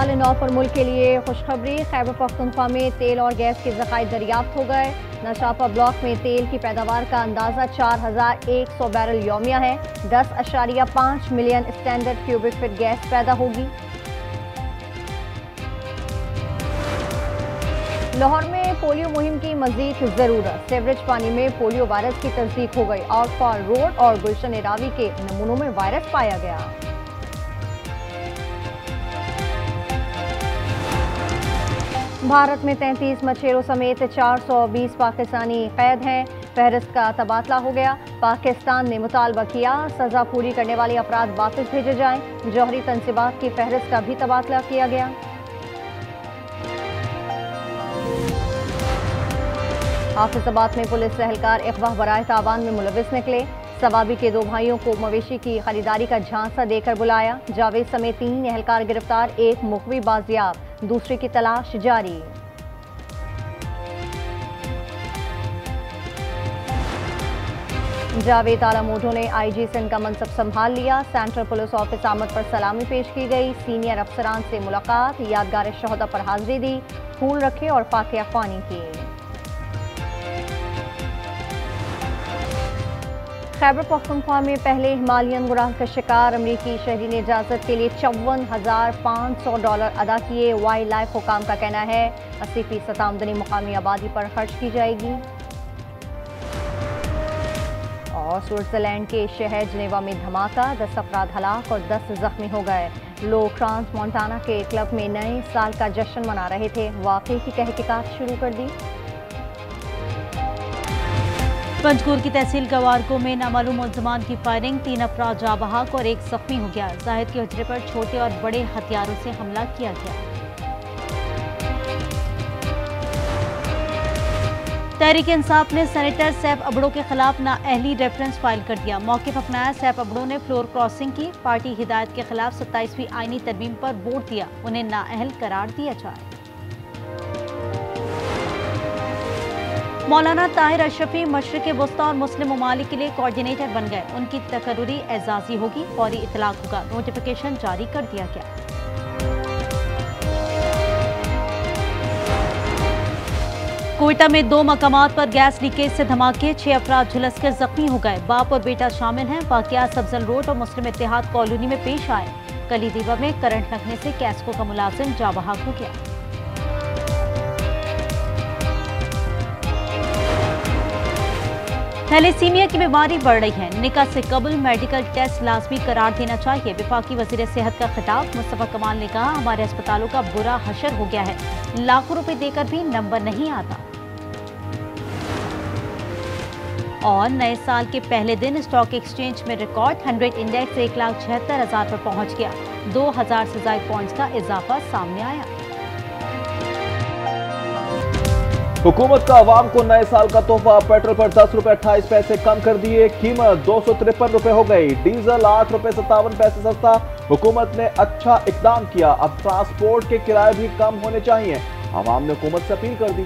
साल नौ पर मुल्क के लिए खुशखबरी। खैबर पख्तूनख्वा में तेल और गैस के ज़खायर दरियाफ्त हो गए। नशापा ब्लॉक में तेल की पैदावार का अंदाज़ा 4100 बैरल यौमिया है। 10.5 million standard cubic feet gas पैदा होगी। लाहौर में पोलियो मुहिम की मजीद जरूरत। सेवरेज पानी में पोलियो वायरस की तस्दीक हो गई। आउटफॉल रोड और गुलशन रावी के नमूनों में वायरस पाया गया। भारत में 33 मछेरों समेत 420 पाकिस्तानी कैद हैं। फहरिस्त का तबादला हो गया। पाकिस्तान ने मुतालबा किया सजा पूरी करने वाले अफराद वापस भेजे जाएं। जौहरी तनसीबात की फहरिस्त का भी तबादला किया गया। हाफिजाबाद में पुलिस एहलकार अगवा बराए तावान में मुलविस निकले। सवाबी के 2 भाइयों को मवेशी की खरीदारी का झांसा देकर बुलाया। जावेद समेत 3 एहलकार गिरफ्तार, 1 मुखबी बाजियाब, दूसरे की तलाश जारी। जावेद आलामोटो ने आईजी सिंध का मनसब संभाल लिया। सेंट्रल पुलिस ऑफिस आमद पर सलामी पेश की गई। सीनियर अफसरान से मुलाकात, यादगार शहदा पर हाजिरी दी, फूल रखे और फातिहा ख्वानी की। खैबर पख्तूनख्वा में पहले हिमालयन गुराह का शिकार अमरीकी शहरी ने इजाज़त के लिए $54,500 अदा किए। वाइल्ड लाइफ हुकाम का कहना है 80% आमदनी मुकामी आबादी पर खर्च की जाएगी। और स्विट्जरलैंड के शहर जनेवा में धमाका, 10 अफराद हलाक और 10 जख्मी हो गए। लोग ट्रांस मोंटाना के क्लब में नए साल का जश्न मना रहे थे। वाकई की तहकीकात शुरू कर दी। पंजगुर की तहसील गवारको में नामालूम मुलजमान की फायरिंग, 3 अफराद जाँ बहक और 1 जख्मी हो गया। जाहिद के हजरे पर छोटे और बड़े हथियारों से हमला किया गया। तहरीक इंसाफ ने सेनेटर सैफ अबड़ो के खिलाफ नाअहली रेफरेंस फाइल कर दिया। मौके पर अपनाया सैफ अबड़ो ने फ्लोर क्रॉसिंग की। पार्टी हिदायत के खिलाफ 27वीं आईनी तरमीम पर वोट दिया, उन्हें नाअहल करार दिया जाए। मौलाना ताहिर अशरफी मशरिक़ वस्ता और मुस्लिम ममालिक के लिए कोऑर्डिनेटर बन गए। उनकी तकर्रुरी एजाज़ी होगी, फौरी इतलाक होगा। नोटिफिकेशन जारी कर दिया गया। कोयटा में 2 मकामात पर गैस लीकेज से धमाके, 6 अफराद झुलस कर जख्मी हो गए। बाप और बेटा शामिल हैं। वाक़ियात सब्जल रोड और मुस्लिम इत्तेहाद कॉलोनी में पेश आए। कलीदीवा में करंट लगने से कैस्को का मुलाजिम जाँ बहक हो गया। थैलेसीमिया की बीमारी बढ़ रही है, निकाह से कबल मेडिकल टेस्ट लाजमी करार देना चाहिए। वफाकी वज़ीर सेहत का खिताब, मुस्तफ़ा कमाल ने कहा हमारे अस्पतालों का बुरा हशर हो गया है, लाखों रुपए देकर भी नंबर नहीं आता। और नए साल के पहले दिन स्टॉक एक्सचेंज में रिकॉर्ड 100 इंडेक्स 1,76,000 पर पहुंच गया। 2000 से ज्यादा पॉइंट्स का इजाफा सामने आया। हुकूमत का अवाम को नए साल का तोहफा, पेट्रोल पर 10 रुपए 28 पैसे कम कर दिए, कीमत 253 रुपए हो गई। डीजल 8 रुपए 57 पैसे सस्ता। हुकूमत ने अच्छा इकदाम किया, अब ट्रांसपोर्ट के किराए भी कम होने चाहिए। अवाम ने हुकूमत से अपील कर दी।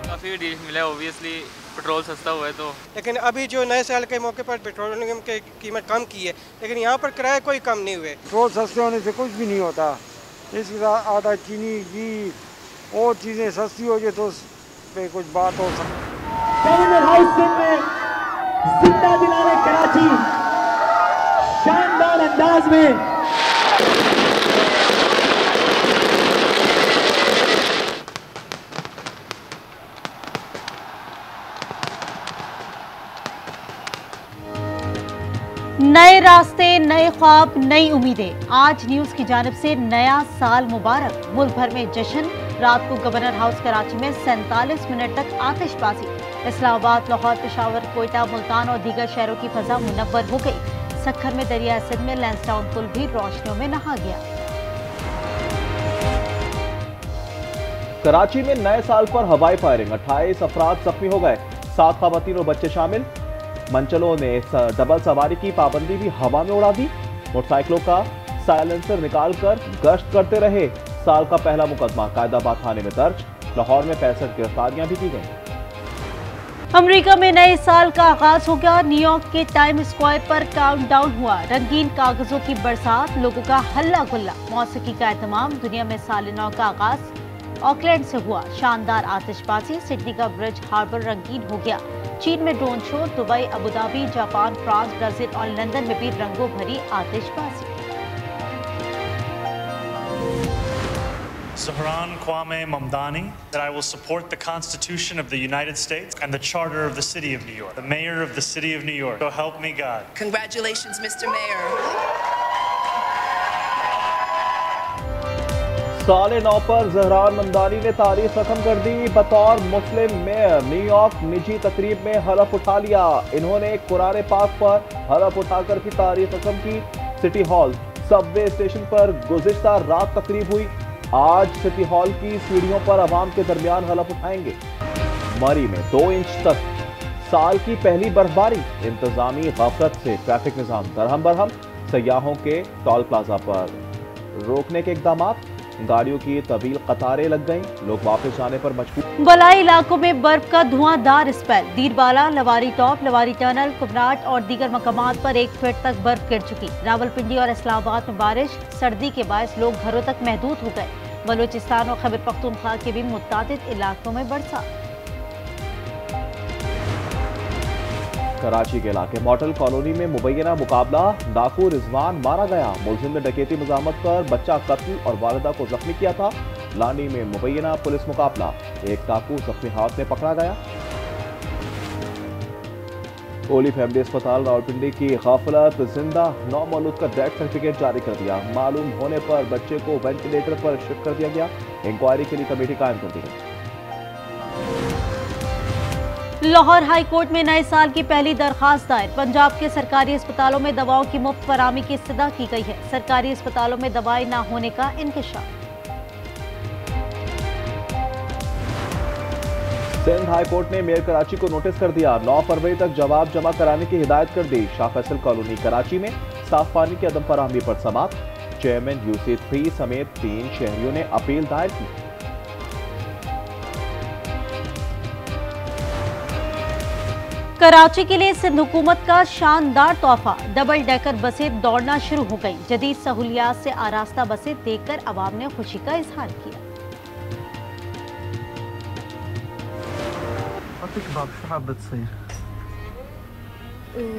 काफ़ी डील मिला, ओबियसली पेट्रोल सस्ता हुआ है तो। लेकिन अभी जो नए साल के मौके पर पेट्रोलियम की कीमत कम की है, लेकिन यहाँ पर किराए कोई कम नहीं हुए। पेट्रोल सस्ते होने से कुछ भी नहीं होता। इसके साथ आटा, चीनी, घी और चीज़ें सस्ती हो जाए तो उस पर कुछ बात हो सकती। जिंदा दिलाने कराची शानदार अंदाज में नए रास्ते, नए ख्वाब, नई उम्मीदें। आज न्यूज की जानिब से नया साल मुबारक। मुल्क भर में जश्न। रात को गवर्नर हाउस कराची में 47 मिनट तक आतिशबाजी। इस्लामाबाद, लाहौर, पेशावर, कोयटा, मुल्तान और दीगर शहरों की फजा मुनव्वर हो गई। सखर में दरिया सिंध में लैंसडाउन पुल भी रोशनियों में नहा गया। कराची में नए साल पर हवाई फायरिंग, 28 अफराद जख्मी हो गए, 7 खवातीन और बच्चे शामिल। मंचलों ने डबल सवारी की पाबंदी भी हवा में उड़ा दी। मोटरसाइकिलों का साइलेंसर निकालकर गश्त करते रहे। साल का पहला मुकदमा कायदाबाद थाने में दर्ज। लाहौर में 65 गिरफ्तारियां भी की गई। अमेरिका में नए साल का आगाज हो गया। न्यूयॉर्क के टाइम स्क्वायर पर काउंटडाउन हुआ। रंगीन कागजों की बरसात, लोगों का हल्ला गुल्ला, मौसीकी का एहतमाम। दुनिया में साल नौ का आगाज ऑकलैंड से हुआ। शानदार आतिशबाजी, सिडनी का ब्रिज हार्बर रंगीन हो गया। चीन में drone show, Dubai, Abu Dhabi, Japan, France, Brazil और लंदन में भी रंगों भरी आतिशबाजी। Zahran Kwame Mamdani, that I will support the Constitution of the United States and the Charter of the City of New York, the Mayor of the City of New York. So help me God. Congratulations, Mr. Mayor. साले 9 पर जहरान ममदानी ने तारीख रकम कर दी। बतौर मुस्लिम mayor New York निजी तकरीब में हलफ उठा लिया। इन्होंने कुरान पाक पर हलफ उठाकर की तारीख रकम की। सिटी हॉल सबवे स्टेशन पर गुज़िश्ता रात तकरीब हुई। आज सिटी हॉल की सीढ़ियों पर आवाम के दरमियान हलफ उठाएंगे। मरी में 2 इंच तक साल की पहली बर्फबारी। इंतजामी गफलत से ट्रैफिक निजाम दरहम बरहम। सयाहों के टोल प्लाजा पर रोकने के इकदाम, गाड़ियों की तवील कतारें लग गईं, लोग वापस जाने पर मजबूर। बलाई इलाकों में बर्फ का धुआंधार spell. Dir Bala, Lavari top, Lavari tunnel, कुबनाट और दीगर मकामात पर 1 फीट तक बर्फ गिर चुकी। रावलपिंडी और इस्लामाबाद में बारिश, सर्दी के बायस लोग घरों तक महदूद हो गए। बलूचिस्तान और खैबर पख्तूनख्वा के भी मुतादिद इलाकों में बरसात। कराची के इलाके मॉडल कॉलोनी में मुबैना मुकाबला, डाकू रिजवान मारा गया। मुलजिम ने डकैती मज़ामत कर बच्चा कत्ल और वालिदा को जख्मी किया था। लानी में मुबैना पुलिस मुकाबला, एक डाकू जख्मी हाथ में पकड़ा गया। ओली फैमिली अस्पताल रावलपिंडी की गफलत, जिंदा 9 मौलूद का डेथ सर्टिफिकेट जारी कर दिया। मालूम होने पर बच्चे को वेंटिलेटर पर शिफ्ट कर दिया गया। इंक्वायरी के लिए कमेटी कायम कर दी गई। लाहौर हाई कोर्ट में नए साल की पहली दरखास्त दायर। पंजाब के सरकारी अस्पतालों में दवाओं की मुफ्त फराहमी की इस्तदा की गई है। सरकारी अस्पतालों में दवाएं न होने का इंकशाफ। सिंध हाई कोर्ट ने मेयर कराची को नोटिस कर दिया। 9 फरवरी तक जवाब जमा कराने की हिदायत कर दी। शाह फैसल कॉलोनी कराची में साफ पानी की अदम फराहमी पर समात। चेयरमैन यूसी3 समेत 3 शहरियों ने अपील दायर की। कराची के लिए सिंध हुकूमत का शानदार तोहफा। डबल डेकर बसें दौड़ना शुरू हो गईं। जदीद सहूलियात से आरास्ता बसें देखकर अवाम ने खुशी का इजहार किया।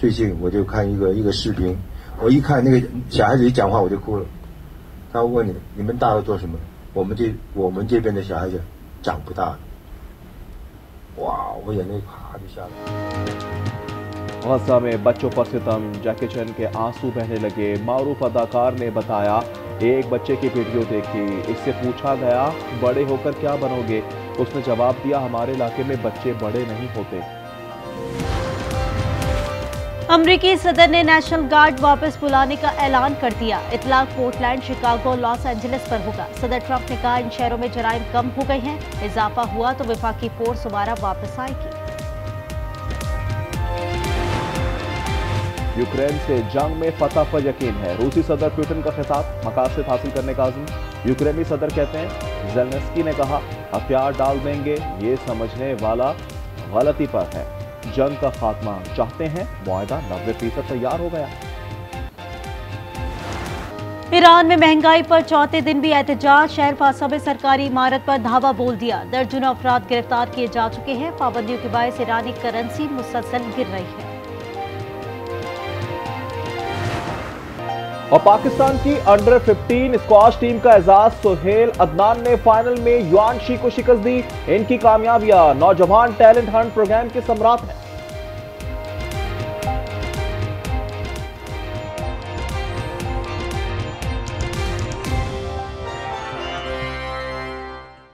最近我就看一个视频，我一看那个小孩子一讲话我就哭了。他问你们大了做什么？我们这边的小孩子长不大。哇，我眼泪啪就下来。गज़ा में बच्चों पर सितम, जैकी चैन के आंसू बहने लगे। मारूफ अदाकार ने बताया, एक बच्चे की वीडियो देखी, इससे पूछा गया बड़े होकर क्या बनोगे? उसने जवाब दिया, हमारे इलाके में बच्चे बड़े नहीं होते। अमरीकी सदर ने नेशनल गार्ड वापस बुलाने का ऐलान कर दिया। इतलाक पोर्टलैंड, शिकागो, लॉस एंजलिस पर होगा। सदर ट्रंप ने कहा, इन शहरों में जराइम कम हो गए हैं। इजाफा हुआ तो वफाकी फोर्स दोबारा वापस आएगी। यूक्रेन से जंग में फतह पर यकीन है। रूसी सदर पुतिन का खिताब, मकासद हासिल करने का आज़म। यूक्रेनी सदर कहते हैं, ज़ेलेंस्की ने कहा, हथियार डाल देंगे, ये समझने वाला गलती पर है। जंग का खात्मा चाहते हैं, मुआहदा 90% तैयार हो गया। ईरान में महंगाई पर चौथे दिन भी एहतजाज। शहर फासा में सरकारी इमारत पर धावा बोल दिया। दर्जनों अफराद गिरफ्तार किए जा चुके हैं। पाबंदियों के बायस ईरानी करेंसी मुसलसल गिर रही है। और पाकिस्तान की अंडर 15 स्क्वाश टीम का एजाज सुहेल अदनान ने फाइनल में युआन शी को शिकस्त दी। इनकी कामयाबियां नौजवान टैलेंट हंट प्रोग्राम के सम्राट हैं।